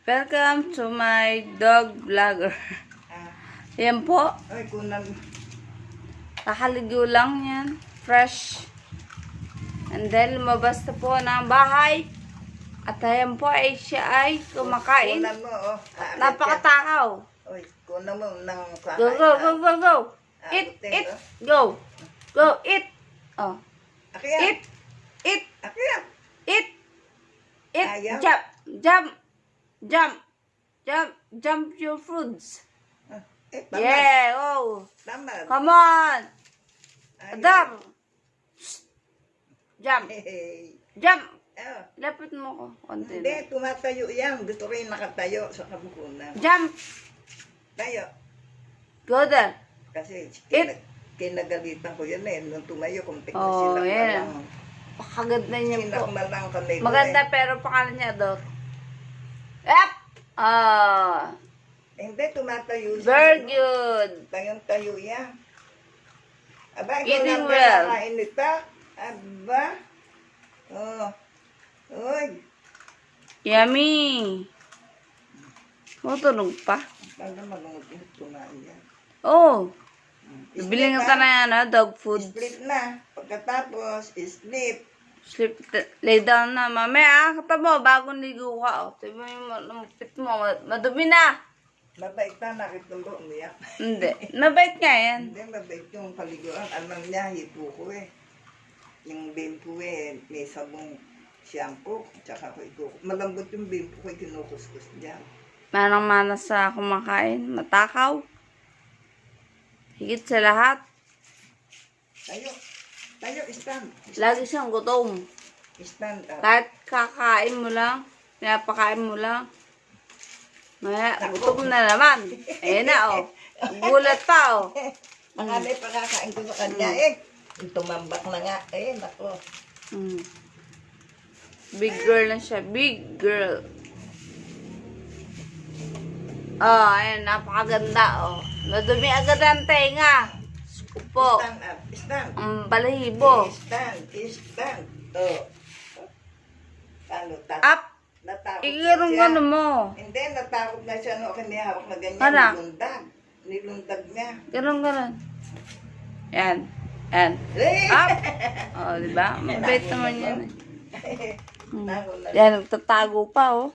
Welcome to my dog vlogger. Yan po. Ay, kunang. Kakaligo lang yan. Fresh. And then, lumabas na po ng bahay. At ayan po ay siya ay kumakain. Kunan mo, oh. Napakatakaw. Oy, kunan mo ng kakain. Go, go, go, go, go. Eat, Aabutin, eat. oh. Go. Go, eat. Oh. Akyat. Eat. Eat. Akyat. Eat. Eat. Ayaw. Jump. Jump. Jump. Jump. Jump your foods. Tama. Yeah. Oh. Tama. Come on. Ayaw. Adam. Jump. Hey. Jump. Oh. Lapit mo ko. Konti Hindi, na. tumatayo yan. Gusto rin nakatayo sa kabukunan. Jump. Tayo. Go there. Kasi It. kinagalitan ko yan eh. Nung tumayo, kung tingnan Oh, sinakmal yeah. lang. Pakaganda niya po. Sinakmal lang kami. Maganda pero pangalan niya Dor. Yep. Ah. Hindi, tumatayo siya. Very good. Tayong-tayo yan. Aba, ikaw Eating lang well. kakain nito? Aba. Oh. Uy. Yummy. Matunog pa. Paano malungod yung kumain yan? Oh. Bibili Split nga ka na dog food. Split na. Pagkatapos, split. Sleep, lay down na. Mamaya, kata mo, bagong ligo ka. Oh. Tiba yung lumupit mo. Madumi na. Mabait na, nakitumbo, umiyak. Hindi. Mabait nga yan. Hindi, mabait yung paliguan. Alam niya, hipo ko eh. Yung bimpo eh, may sabong shampoo. Tsaka ko ito. Malambot yung bimpo ko, kinukuskus dyan. Manang-mana sa kumakain. Matakaw. Higit sa lahat. Tayo. Tayo, stand. Lagi siyang gutom. Stand up. Kahit kakain mo lang, pinapakain mo lang, maya, gutom na naman. Ayan na, oh. Gulat pa, oh. Marami pakakain ko sa kanya eh. Tumambak na nga. Eh, nako. Mm. Big girl na siya. Big girl. Oh, ayan, napakaganda, oh. Madumi agad ang tenga. Skupo. Stand up. Stand. Ang balahibo. Stand. Stand. Oh. Ano, Up. natakot Igirong siya. gano mo. Hindi, natakot na siya no, kasi may hawak na ganyan. Para? Nilundag. Nilundag niya. Ganon. Yan. Yan. Eh! Up. Oh, diba? Mabait naman yan. Naku na. Yan, nagtatago pa, oh.